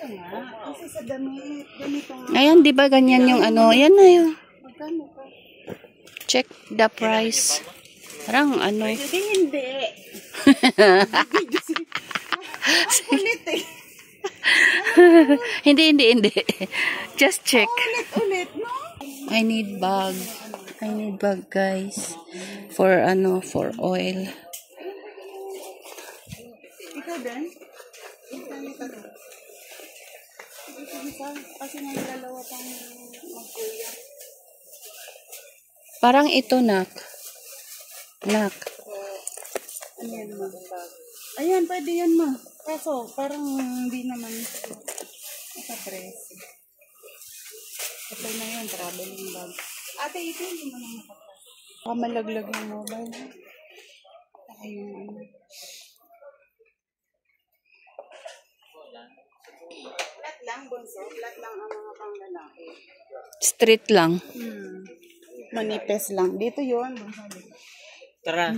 Ito nga. Kasi sa damit. Ganito nga. Ayan, di ba ganyan yung ano? Ayan na yun. Magkano ka? Check the price. Parang ano. Hindi. Ang kulit eh. Hindi. Just check. Ulit, no? I need bag. Guys. For oil. Ikaw din? Kasi nalalawa pang magkuya. Parang ito, nak. Ano yan, ma? Ayan, pwede yan, ma. Kaso, parang hindi naman nakapresi. Ito na yan, traveling bag. Ate, ito hindi mo nang nakapresi. Malaglag ng mobile. Ayun. Flat lang, bunso. Flat lang ang mga panglalaki. Street lang. Manipes lang. Dito yun. Tara.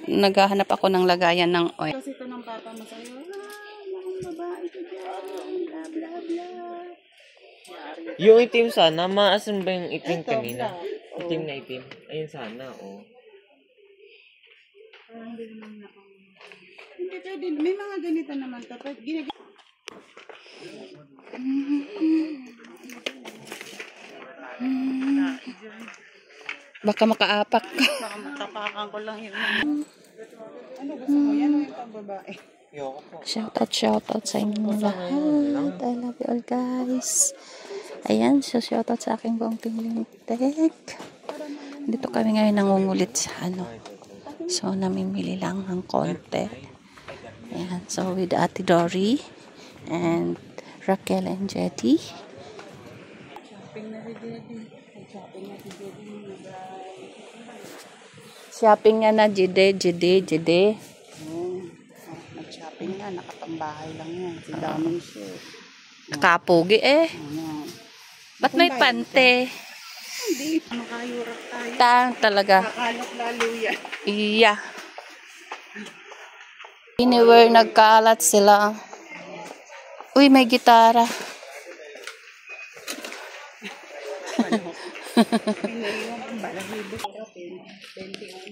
Naghahanap ako ng lagayan ng oil. Kasi ito ng papa mo sa'yo. Ang babae ko dyan. Blah, blah, blah. Yung itim sana, maasan ba yung itim Ito, kanina? black. Itim na itim. Ayun sana, oh. Hindi, pwede. May mga ganito naman to. Baka makaapak ka. Tapakan ko lang yun. Ano gusto mo? Yan o yung pangbabae. Yoko po. Shoutout sa inyo lahat. I love you all, guys. Ayan, so shoutout sa aking buong team Lintek. Dito kami ngayon nangungulit sa So, namimili lang ng konti. Ayan, so with Ate Dory and Raquel and Jetty. Shopping nga na, Jide. Nag-shopping na, nakatambahay lang yan. Si daming shirt. Nakapugi eh. Ayan. Ba't may pante? Hindi, makayurak tayo. Talaga. Kakalap lalo yan. Iya. Anywhere nagkalat sila. Uy, may gitara.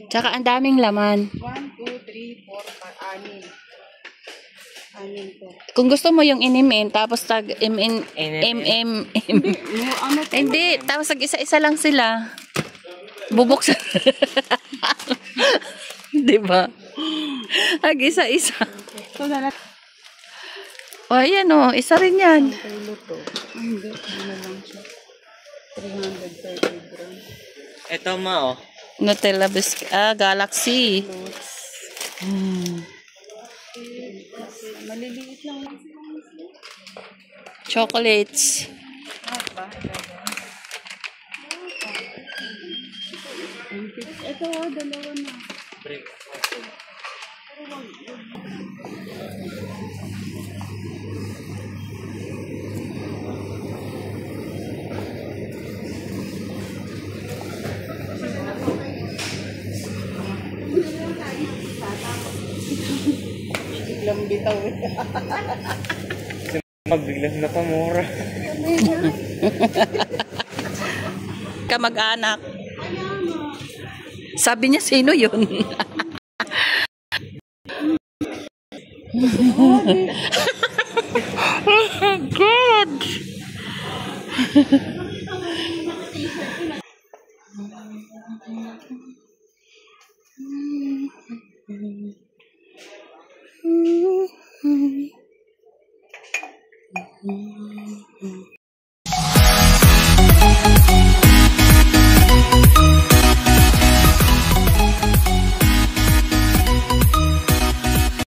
Tsaka ang daming laman. 1, 2, 3, 4, 5, 6. To. Kung gusto mo yung inimin, tapos tag Hindi, tapos tag isa-isa lang sila. Bubuksan. Diba? Tag isa-isa. So, na O, ayan o. Isa rin yan. luto. Hindi, ano lang siya. 330 grams. Ito ma, oh. Nutella biscuit. Galaxy. Maliliit lang. Chocolates. Ito, dalawa na. Biglang bitaw eh. Mabiglas na pamura. Kamag-anak. Sabi niya, sino yun? Oh my God!